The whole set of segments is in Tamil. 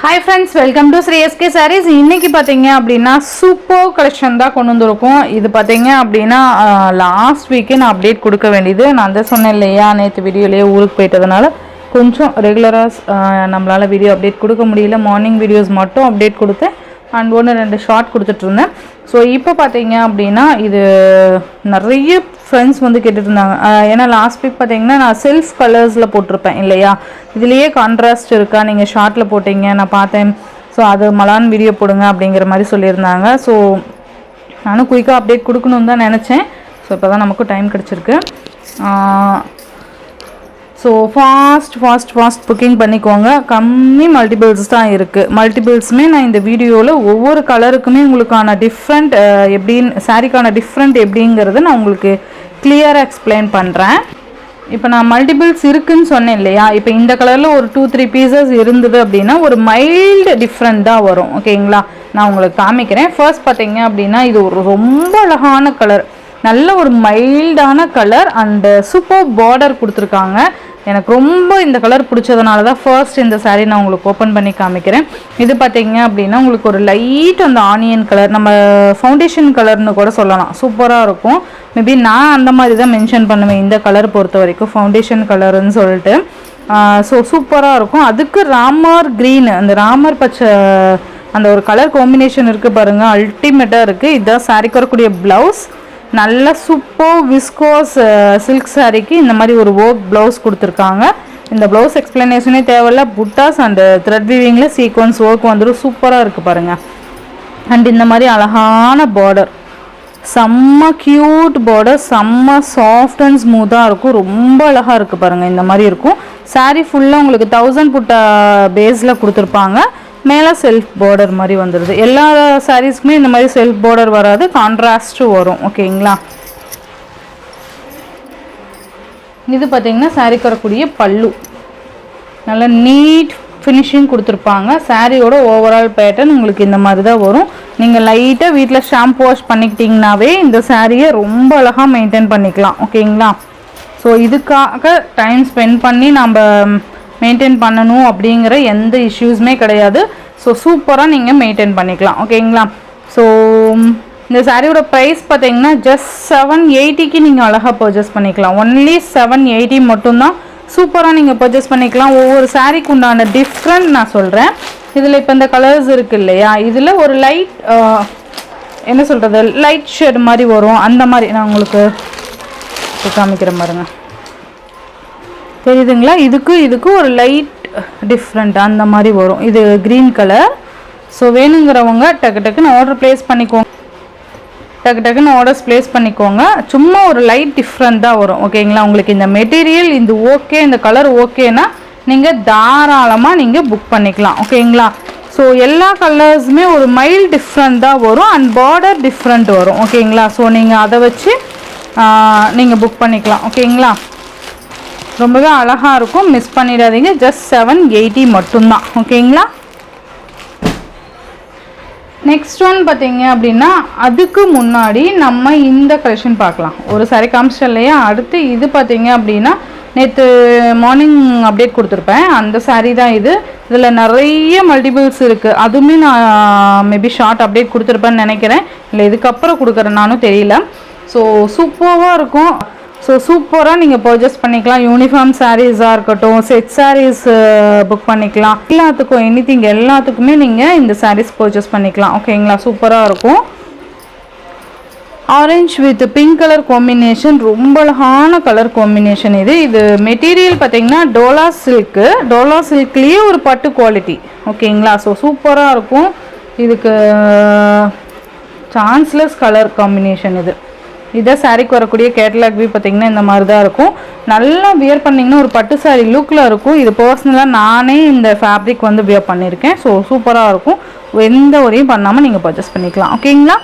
Hi friends, welcome to Sri SK Sarees. இன்னைக்கு பாத்தீங்க அப்படினா சூப்பர் கலெக்ஷன் தான் கொண்டு வந்திருக்கோம். இது பாத்தீங்க அப்படினா லாஸ்ட் வீக் நான் அப்டேட் கொடுக்க வேண்டியது. நான் தான் சொன்னேன் இல்லையா, நேத்து வீடியோலயே ஊருக்கு போயிட்டதனால கொஞ்சம் ரெகுலரா நம்மளால வீடியோ அப்டேட் கொடுக்க முடியல. மார்னிங் வீடியோஸ் மட்டும் அப்டேட் கொடுத்தேன் அண்ட் 1-2 ஷார்ட் கொடுத்துட்டு இருந்தேன். ஸோ இப்போ பார்த்தீங்க அப்படின்னா இது நிறைய ஃப்ரெண்ட்ஸ் வந்து கேட்டுட்டு இருந்தாங்க. ஏன்னா லாஸ்ட் வீக் பார்த்தீங்கன்னா நான் செல்ஃப் கலர்ஸில் போட்டிருப்பேன் இல்லையா, இதுலேயே கான்ட்ராஸ்ட் இருக்கா, நீங்கள் ஷார்ட்டில் போட்டிங்க நான் பார்த்தேன். ஸோ அது மலான் வீடியோ போடுங்க அப்படிங்கிற மாதிரி சொல்லியிருந்தாங்க. ஸோ நானும் குயிக்காக அப்டேட் கொடுக்கணுன்னு தான் நினச்சேன். ஸோ இப்போ தான் நமக்கும் டைம் கிடச்சிருக்கு. ஸோ ஃபாஸ்ட் புக்கிங் பண்ணிக்கோங்க. கம்மி மல்டிபிள்ஸ் தான் இருக்குது. மல்டிபிள்ஸுமே நான் இந்த வீடியோவில் ஒவ்வொரு கலருக்குமே உங்களுக்கான டிஃப்ரெண்ட் எப்படின்னு சாரீக்கான டிஃப்ரெண்ட் எப்படிங்கிறத நான் உங்களுக்கு கிளியராக எக்ஸ்பிளைன் பண்ணுறேன். இப்போ நான் மல்டிபிள்ஸ் இருக்குதுன்னு சொன்னேன் இல்லையா, இப்போ இந்த கலரில் ஒரு 2-3 பீசஸ் இருந்தது அப்படின்னா ஒரு மைல்டு டிஃப்ரெண்ட் தான் வரும். ஓகேங்களா, நான் உங்களுக்கு காமிக்கிறேன். ஃபர்ஸ்ட் பார்த்தீங்க அப்படின்னா இது ஒரு ரொம்ப அழகான கலர், நல்ல ஒரு மைல்டான கலர் அண்டு சூப்பர் பார்டர் கொடுத்துருக்காங்க. எனக்கு ரொம்ப இந்த கலர் பிடிச்சதுனால தான் ஃபர்ஸ்ட் இந்த சாரீ நான் உங்களுக்கு ஓப்பன் பண்ணி காமிக்கிறேன். இது பார்த்தீங்க அப்படின்னா உங்களுக்கு ஒரு லைட் அந்த ஆனியன் கலர், நம்ம ஃபவுண்டேஷன் கலர்னு கூட சொல்லலாம், சூப்பராக இருக்கும். மேபி நான் அந்த மாதிரி தான் மென்ஷன் பண்ணுவேன் இந்த கலர் பொறுத்த வரைக்கும், ஃபவுண்டேஷன் கலருன்னு சொல்லிட்டு. ஸோ சூப்பராக இருக்கும். அதுக்கு ராமர் க்ரீன், அந்த ராமர் பச்சை அந்த ஒரு கலர் காம்பினேஷன் இருக்குது பாருங்கள், அல்டிமேட்டாக இருக்குது. இதுதான் சாரீக்கு வரக்கூடிய ப்ளவுஸ். நல்ல சூப்பர் விஸ்கோஸ் சில்க் சாரீக்கு இந்த மாதிரி ஒரு ஒர்க் ப்ளவுஸ் கொடுத்துருக்காங்க. இந்த ப்ளவுஸ் எக்ஸ்பிளனேஷனே தேவையில்ல, புட்டாஸ் அண்ட் த்ரெட் வீவிங்கில் சீக்வன்ஸ் ஒர்க் வந்துடும், சூப்பராக இருக்குது பாருங்கள். அண்ட் இந்த மாதிரி அழகான பார்டர், செம்ம க்யூட் பார்டர், செம்ம சாஃப்ட் அண்ட் ஸ்மூத்தாக இருக்கும், ரொம்ப அழகாக இருக்குது பாருங்கள். இந்த மாதிரி இருக்கும் சாரீ ஃபுல்லாக உங்களுக்கு 1000 புட்டா பேஸில் கொடுத்துருப்பாங்க. மேலே செல்ஃப் பார்டர் மாதிரி வந்துடுது. எல்லா சாரீஸ்க்குமே இந்த மாதிரி செல்ஃப் பார்டர் வராது, கான்ட்ராஸ்ட்டு வரும். ஓகேங்களா, இது பார்த்திங்கன்னா சாரீக்கு வரக்கூடிய பல்லு, நல்லா நீட் ஃபினிஷிங் கொடுத்துருப்பாங்க. சாரியோட ஓவரால் பேட்டர்ன் உங்களுக்கு இந்த மாதிரி தான் வரும். நீங்கள் லைட்டாக வீட்டில் ஷாம்பு வாஷ் பண்ணிக்கிட்டிங்கனாவே இந்த சாரியை ரொம்ப அழகாக மெயின்டைன் பண்ணிக்கலாம். ஓகேங்களா, ஸோ இதுக்காக டைம் ஸ்பெண்ட் பண்ணி நம்ம மெயின்டைன் பண்ணணும் அப்படிங்கிற எந்த இஷ்யூஸுமே கிடையாது. ஸோ சூப்பராக நீங்கள் மெயின்டைன் பண்ணிக்கலாம். ஓகேங்களா, ஸோ இந்த சாரியோட ப்ரைஸ் பார்த்தீங்கன்னா ஜஸ்ட் 780க்கு நீங்கள் அழகாக பர்ச்சேஸ் பண்ணிக்கலாம். ஒன்லி 780 மட்டும்தான். சூப்பராக நீங்கள் பர்ச்சேஸ் பண்ணிக்கலாம். ஒவ்வொரு சாரீக்கு உண்டான டிஃப்ரெண்ட் நான் சொல்கிறேன். இதில் இப்போ இந்த கலர்ஸ் இருக்குது இல்லையா, இதில் ஒரு லைட் என்ன சொல்கிறது, லைட் ஷேட் மாதிரி வரும். அந்த மாதிரி நான் உங்களுக்கு காமிக்கிறேன் பாருங்க, தெரியுதுங்களா. இதுக்கு ஒரு லைட் டிஃப்ரெண்ட் அந்த மாதிரி வரும். இது க்ரீன் கலர். ஸோ வேணுங்கிறவங்க டக்குன்னு ஆர்டர் ப்ளேஸ் பண்ணிக்கோங்க, டக்குன்னு ஆர்டர்ஸ் ப்ளேஸ் பண்ணிக்கோங்க. சும்மா ஒரு லைட் டிஃப்ரெண்ட் தான் வரும். ஓகேங்களா, உங்களுக்கு இந்த மெட்டீரியல் இந்த ஓகே, இந்த கலர் ஓகேனா நீங்கள் தாராளமாக நீங்கள் புக் பண்ணிக்கலாம். ஓகேங்களா, ஸோ எல்லா கலர்ஸுமே ஒரு மைல்டு டிஃப்ரெண்ட் தான் வரும் அண்ட் பார்டர் டிஃப்ரெண்ட் வரும். ஓகேங்களா, ஸோ நீங்கள் அதை வச்சு நீங்கள் புக் பண்ணிக்கலாம். ஓகேங்களா, ரொம்பவே அழகாக இருக்கும், மிஸ் பண்ணிடாதீங்க. ஜஸ்ட் 780 மட்டும்தான். ஓகேங்களா, நெக்ஸ்ட் ஒன் பார்த்தீங்க அப்படின்னா அதுக்கு முன்னாடி நம்ம இந்த கலெக்ஷன் பார்க்கலாம். ஒரு சாரி காமிச்சிட்டேன் இல்லையா, அடுத்து இது பார்த்தீங்க அப்படின்னா நேற்று மார்னிங் அப்டேட் கொடுத்துருப்பேன், அந்த சாரீ தான் இது. இதில் நிறைய மல்டிபிள்ஸ் இருக்குது. அதுவுமே நான் மேபி ஷார்ட் அப்டேட் கொடுத்துருப்பேன்னு நினைக்கிறேன், இல்லை இதுக்கப்புறம் கொடுக்குறேன் நானும் தெரியல. ஸோ சூப்பராக இருக்கும். ஸோ சூப்பராக நீங்கள் பர்ச்சேஸ் பண்ணிக்கலாம். யூனிஃபார்ம் சாரீஸாக இருக்கட்டும், செட் சாரீஸ் புக் பண்ணிக்கலாம், எல்லாத்துக்கும் எல்லாத்துக்குமே நீங்கள் இந்த சாரீஸ் பர்ச்சேஸ் பண்ணிக்கலாம். ஓகேங்களா, சூப்பராக இருக்கும். Orange with pink colour combination, ரொம்ப அழகான கலர் காம்பினேஷன். இது மெட்டீரியல் பார்த்தீங்கன்னா டோலா சில்க்லேயே ஒரு பட்டு குவாலிட்டி. ஓகேங்களா, ஸோ சூப்பராக இருக்கும். இதுக்கு சான்ஸ்லெஸ் கலர் காம்பினேஷன். இதை சாரீக்கு வரக்கூடிய கேட்டலாக் வியூ பார்த்தீங்கன்னா இந்த மாதிரி தான் இருக்கும். நல்லா வியர் பண்ணிங்கன்னா ஒரு பட்டு சாரீ லுக்கில் இருக்கும். இது பர்சனலாக நானே இந்த ஃபேப்ரிக் வந்து வியர் பண்ணியிருக்கேன். ஸோ சூப்பராக இருக்கும், எந்த ஒரையும் பண்ணாமல் நீங்கள் பர்ச்சேஸ் பண்ணிக்கலாம். ஓகேங்களா,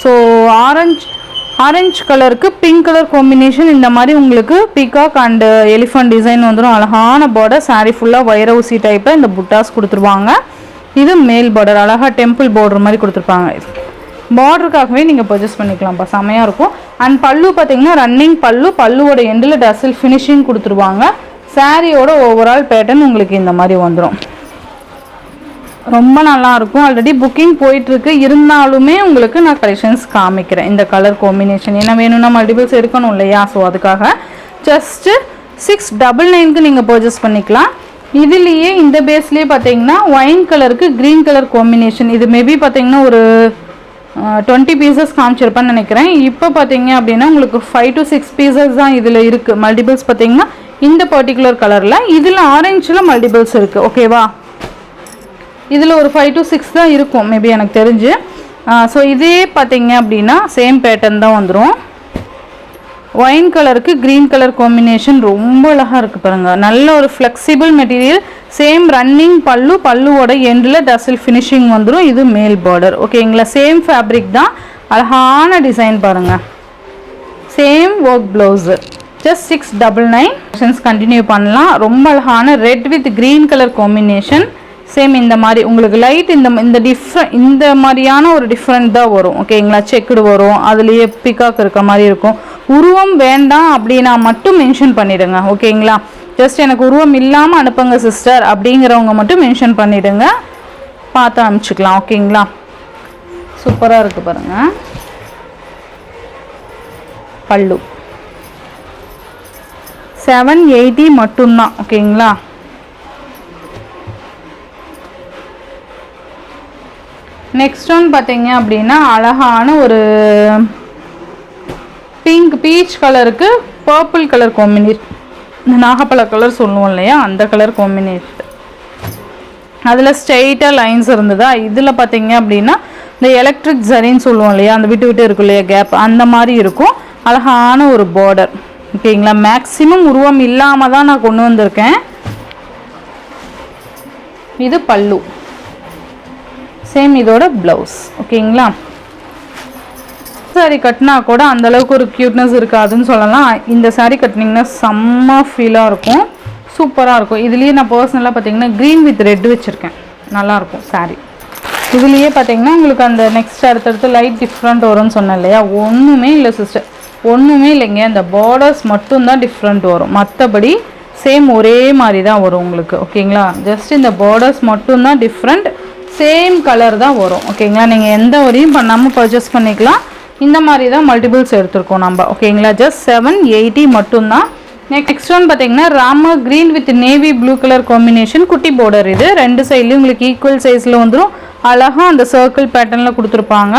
ஸோ ஆரஞ்ச் கலருக்கு பிங்க் கலர் காம்பினேஷன். இந்த மாதிரி உங்களுக்கு பீகாக் அண்டு எலிஃபண்ட் டிசைன் வந்துடும். அழகான பார்டர், சாரீ ஃபுல்லாக வைர ஊசி டைப்பில் இந்த புட்டாஸ் கொடுத்துருவாங்க. இது மேல் பார்டர், அழகாக டெம்பிள் பார்டர் மாதிரி கொடுத்துருப்பாங்க. பார்டருக்காகவே நீங்கள் பர்ச்சேஸ் பண்ணிக்கலாம்ப்பா, செமையாக இருக்கும். அண்ட் பல்லு பார்த்தீங்கன்னா ரன்னிங் பல்லுவோட எண்டில் டசில் ஃபினிஷிங் கொடுத்துருவாங்க. சாரியோட ஓவரால் பேட்டர்ன் உங்களுக்கு இந்த மாதிரி வந்துடும். ரொம்ப நல்லாயிருக்கும். ஆல்ரெடி புக்கிங் போயிட்டுருக்கு, இருந்தாலுமே உங்களுக்கு நான் கலெக்ஷன்ஸ் காமிக்கிறேன் இந்த கலர் காம்பினேஷன். ஏன்னா வேணும்னா மல்டிபிள்ஸ் எடுக்கணும் இல்லையா, ஸோ அதுக்காக ஜஸ்ட்டு 699க்கு நீங்கள் பர்ச்சேஸ் பண்ணிக்கலாம். இதுலேயே இந்த பேஸ்லேயே பார்த்தீங்கன்னா ஒயின் கலருக்கு க்ரீன் கலர் காம்பினேஷன். இது மேபி பார்த்தீங்கன்னா ஒரு 20 பீசஸ் காமிச்சிருப்பேன்னு நினைக்கிறேன். இப்போ பார்த்தீங்க அப்படின்னா உங்களுக்கு 5 to 6 பீசஸ் தான் இதில் இருக்குது. மல்டிபிள்ஸ் பார்த்தீங்கன்னா இந்த பர்டிகுலர் கலரில், இதில் ஆரஞ்சில் மல்டிபிள்ஸ் இருக்குது. ஓகேவா, இதில் ஒரு 5 to 6 தான் இருக்கும் மேபி எனக்கு தெரிஞ்சு. ஸோ இதே பார்த்தீங்க அப்படின்னா சேம் பேட்டர்ன் தான் வந்துடும். ஒயின் கலருக்கு க்ரீன் கலர் காம்பினேஷன் ரொம்ப அழகாக இருக்குது பாருங்கள். நல்ல ஒரு ஃப்ளெக்சிபிள் மெட்டீரியல். சேம் ரன்னிங் பல்லு, பல்லுவோட எண்டில் டசில் ஃபினிஷிங் வந்துடும். இது மேல் பார்டர். ஓகேங்களா, சேம் ஃபேப்ரிக் தான். அழகான டிசைன் பாருங்கள். Same work blouse. Just 699. Continue பண்ணலாம். ரொம்ப அழகான red with green colour combination. Same இந்த மாதிரி உங்களுக்கு லைட் இந்த மாதிரியான ஒரு டிஃப்ரெண்ட் தான் வரும். ஓகேங்களா, செக்குடு வரும், அதுலேயே பிகாக் இருக்க மாதிரி இருக்கும். உருவம் வேண்டாம் அப்படின்னா மட்டும் மென்ஷன் பண்ணிவிடுங்க. ஓகேங்களா, ஜஸ்ட் எனக்கு உருவம் இல்லாமல் அனுப்புங்க சிஸ்டர் அப்படிங்கிறவங்க மட்டும் மென்ஷன் பண்ணிவிடுங்க, பார்த்து அனுப்பிச்சிக்கலாம். ஓகேங்களா, சூப்பராக இருக்குது பாருங்கள். பல்லு 780 மட்டும்தான். ஓகேங்களா, நெக்ஸ்ட் ஒன் பார்த்தீங்க அப்படின்னா அழகான ஒரு பிங்க் பீச் கலருக்கு பர்பிள் கலர் காம்பினேஷன். நாகப்பழ கலர் சொல்லுவோம் இல்லையா, அந்த கலர் காம்பினேஷன். அதில் ஸ்ட்ரெயிட்டாக லைன்ஸ் இருந்ததா. இதில் பார்த்தீங்க அப்படின்னா இந்த எலக்ட்ரிக் ஜரின்னு சொல்லுவோம் இல்லையா, அந்த விட்டு விட்டு இருக்கும் இல்லையா கேப், அந்த மாதிரி இருக்கும். அழகான ஒரு பார்டர். ஓகேங்களா, மேக்ஸிமம் உருவம் இல்லாமல் தான் நான் கொண்டு வந்திருக்கேன். இது பல்லு, சேம் இதோட ப்ளவுஸ். ஓகேங்களா, சாரி கட்டினா கூட அந்தளவுக்கு ஒரு க்யூட்னஸ் இருக்காதுன்னு சொல்லலாம். இந்த சாரீ கட்டினீங்கன்னா செம்ம ஃபீலாக இருக்கும், சூப்பராக இருக்கும். இதுலேயே நான் பர்சனலாக பார்த்தீங்கன்னா க்ரீன் வித் ரெட் வச்சுருக்கேன், நல்லாயிருக்கும் சாரீ. இதுலேயே பார்த்தீங்கன்னா உங்களுக்கு அந்த நெக்ஸ்ட் அடுத்தடுத்து லைட் டிஃப்ரெண்ட் வரும்னு சொன்னேன் இல்லையா, ஒன்றுமே இல்லை சிஸ்டர், ஒன்றுமே இல்லைங்க. அந்த பார்டர்ஸ் மட்டும்தான் டிஃப்ரெண்ட் வரும், மற்றபடி சேம் ஒரே மாதிரி தான் வரும் உங்களுக்கு. ஓகேங்களா, ஜஸ்ட் இந்த பார்டர்ஸ் மட்டும்தான் டிஃப்ரெண்ட், சேம் கலர் தான் வரும். ஓகேங்களா, நீங்கள் எந்த வரையும் பண்ணாமல் பர்ச்சேஸ் பண்ணிக்கலாம். இந்த மாதிரி தான் மல்டிபிள்ஸ் எடுத்துருக்கோம் நம்ம. ஓகேங்களா, ஜஸ்ட் 780 மட்டும்தான். நெக்ஸ்ட் ஒன் பார்த்தீங்கன்னா Ramar green with navy blue colour combination. குட்டி பார்டர். இது ரெண்டு சைட்லேயும் உங்களுக்கு ஈக்குவல் சைஸில் வந்துடும். அழகாக அந்த சர்க்கிள் பேட்டர்னில் கொடுத்துருப்பாங்க.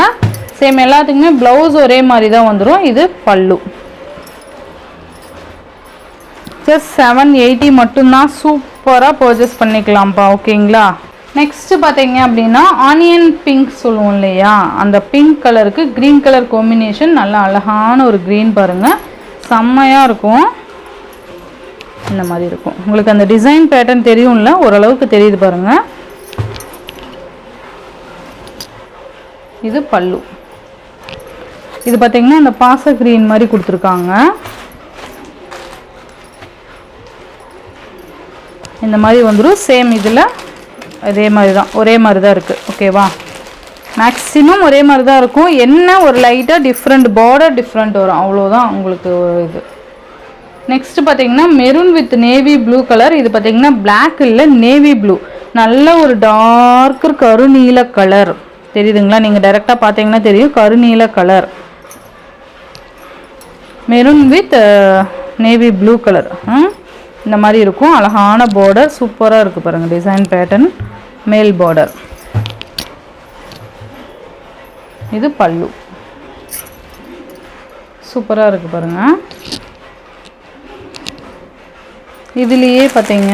சேம் எல்லாத்துக்குமே ப்ளவுஸ் ஒரே மாதிரி தான் வந்துடும். இது பல்லு. ஜஸ்ட் 780 மட்டும்தான். சூப்பராக பர்ச்சேஸ் பண்ணிக்கலாம்ப்பா. ஓகேங்களா, நெக்ஸ்ட்டு பார்த்தீங்க அப்படின்னா ஆனியன் பிங்க் சொல்லுவோம் இல்லையா, அந்த பிங்க் கலருக்கு க்ரீன் கலர் காம்பினேஷன். நல்லா அழகான ஒரு க்ரீன் பாருங்கள், செம்மையாக இருக்கும். இந்த மாதிரி இருக்கும். உங்களுக்கு அந்த டிசைன் பேட்டர்ன் தெரியும்ல, ஓரளவுக்கு தெரியுது பாருங்கள். இது பல்லு. இது பார்த்தீங்கன்னா அந்த பாச க்ரீன் மாதிரி கொடுத்துருக்காங்க. இந்த மாதிரி வந்துடும். சேம் இதில் அதே மாதிரி தான், ஒரே மாதிரி தான் இருக்குது. ஓகேவா, மேக்ஸிமம் ஒரே மாதிரி தான் இருக்கும். என்ன ஒரு லைட்டாக டிஃப்ரெண்ட் பார்டர் டிஃப்ரெண்ட் வரும், அவ்வளோதான் உங்களுக்கு இது. நெக்ஸ்ட்டு பார்த்தீங்கன்னா maroon with navy blue colour. இது பார்த்தீங்கன்னா பிளாக் இல்லை, நேவி ப்ளூ. நல்ல ஒரு டார்க்கு கருநீல கலர் தெரியுதுங்களா, நீங்கள் டைரெக்டாக பார்த்தீங்கன்னா தெரியும், கருநீல colour. Maroon with navy blue colour இந்த மாதிரி இருக்கும். அழகான பார்டர், சூப்பராக இருக்குது பாருங்கள் டிசைன் பேட்டர்ன். மேல் பார்டர். இது பல்லு, சூப்பராக இருக்குது பாருங்கள். இதுலேயே பார்த்தீங்க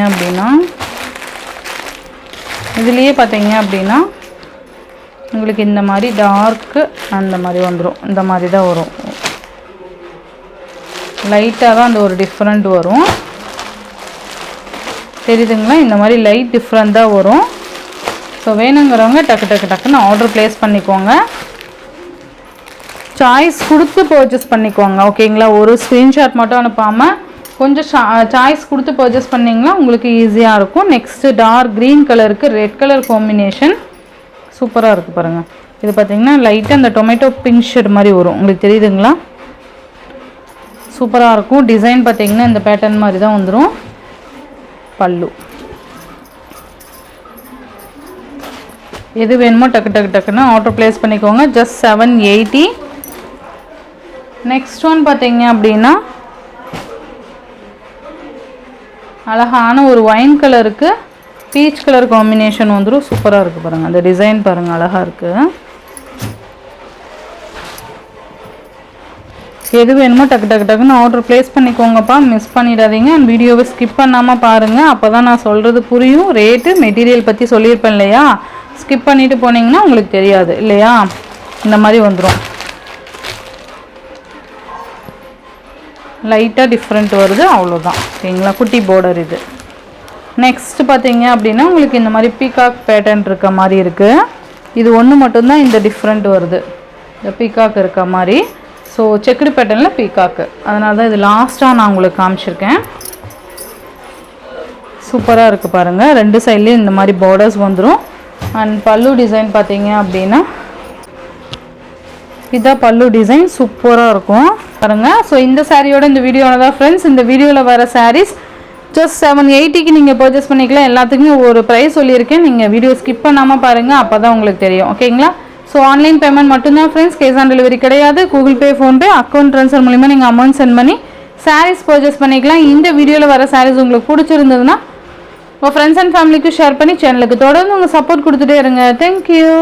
அப்படின்னா உங்களுக்கு இந்த மாதிரி டார்க்கு அந்த மாதிரி வந்துடும். இந்த மாதிரி தான் வரும், லைட்டாக தான் அந்த ஒரு டிஃப்ரெண்ட் வரும். தெரியுதுங்களா, இந்த மாதிரி லைட் டிஃப்ரெண்ட் தான் வரும். ஸோ வேணுங்கிறவங்க டக்குன்னு ஆர்டர் ப்ளேஸ் பண்ணிக்கோங்க. சாய்ஸ் கொடுத்து பர்ச்சேஸ் பண்ணிக்கோங்க. ஓகேங்களா, ஒரு ஸ்க்ரீன்ஷாட் மட்டும் அனுப்பாமல் கொஞ்சம் சாய்ஸ் கொடுத்து பர்ச்சேஸ் பண்ணிங்கன்னா உங்களுக்கு ஈஸியாக இருக்கும். நெக்ஸ்ட்டு டார்க் க்ரீன் கலருக்கு ரெட் கலர் காம்பினேஷன் சூப்பராக இருக்குது பாருங்கள். இது பார்த்திங்கன்னா லைட்டாக அந்த டொமேட்டோ பிங்க் ஷேட் மாதிரி வரும், உங்களுக்கு தெரியுதுங்களா, சூப்பராக இருக்கும். டிசைன் பார்த்திங்கன்னா இந்த பேட்டர்ன் மாதிரி தான் வந்துடும். பல்லு எது வேணுமோ டக்கு டக்கு டக்குன்னு ஆர்டர் ப்ளேஸ் பண்ணிக்கோங்க. ஜஸ்ட் 780. நெக்ஸ்ட் ஒன் பார்த்தீங்க அப்படின்னா அழகான ஒரு ஒயின் கலருக்கு பீச் கலர் காம்பினேஷன் வந்துடும். சூப்பராக இருக்குது பாருங்கள், அந்த டிசைன் பாருங்கள் அழகாக இருக்குது. எது வேணுமோ டக்கு டக்கு டக்குன்னு ஆர்டர் ப்ளேஸ் பண்ணிக்கோங்கப்பா, மிஸ் பண்ணிடாதீங்க. அண்ட் வீடியோவை ஸ்கிப் பண்ணாமல் பாருங்கள், அப்போ தான் நான் சொல்கிறது புரியும். ரேட்டு மெட்டீரியல் பற்றி சொல்லியிருப்பேன் இல்லையா, ஸ்கிப் பண்ணிவிட்டு போனீங்கன்னா உங்களுக்கு தெரியாது இல்லையா. இந்த மாதிரி வந்துடும், லைட்டாக டிஃப்ரெண்ட் வருது அவ்வளோதான். ஓகேங்களா, குட்டி பார்டர் இது. நெக்ஸ்ட் பார்த்தீங்க அப்படின்னா உங்களுக்கு இந்த மாதிரி பீகாக் பேட்டர்ன் இருக்க மாதிரி இருக்குது. இது ஒன்று மட்டும்தான் இந்த டிஃப்ரெண்ட் வருது, இந்த பீகாக் இருக்க மாதிரி. ஸோ செக்குடு பேட்டர்னில் பீகாக்கு, அதனால தான் இது லாஸ்ட்டாக நான் உங்களுக்கு காமிச்சிருக்கேன். சூப்பராக இருக்குது பாருங்கள், ரெண்டு சைட்லேயும் இந்த மாதிரி பார்டர்ஸ் வந்துடும். அண்ட் பல்லு டிசைன் பார்த்தீங்க அப்படின்னா இதான் பல்லு டிசைன், சூப்பராக இருக்கும் பாருங்கள். ஸோ இந்த சாரியோட இந்த வீடியோவில் தான் ஃப்ரெண்ட்ஸ், இந்த வீடியோவில் வர சாரீஸ் ஜஸ்ட் 780க்கு நீங்கள் பர்ச்சேஸ் பண்ணிக்கலாம். எல்லாத்துக்குமே ஒரு ப்ரைஸ் சொல்லியிருக்கேன், நீங்கள் வீடியோ ஸ்கிப் பண்ணாமல் பாருங்கள், அப்போ தான் உங்களுக்கு தெரியும். ஓகேங்களா. ஸோ ஆன்லைன் பேமெண்ட் மட்டும்தான் ஃப்ரெண்ட்ஸ், கேஷ் ஆன் டெலிவரி கிடையாது. Google Pay, PhonePe, account transfer மூலிமா நீங்கள் அமௌண்ட் சென்ட் பண்ணி சாரீஸ் பர்ச்சேஸ் பண்ணிக்கலாம். இந்த வீடியோவில் வர சாரீஸ் உங்களுக்கு பிடிச்சிருந்ததுன்னா உங்கள் ஃப்ரெண்ட்ஸ் அண்ட் ஃபேமிலிக்கு ஷேர் பண்ணி சேனலுக்கு தொடர்ந்து உங்கள் சப்போர்ட் கொடுத்துட்டே இருங்க. தேங்க்யூ.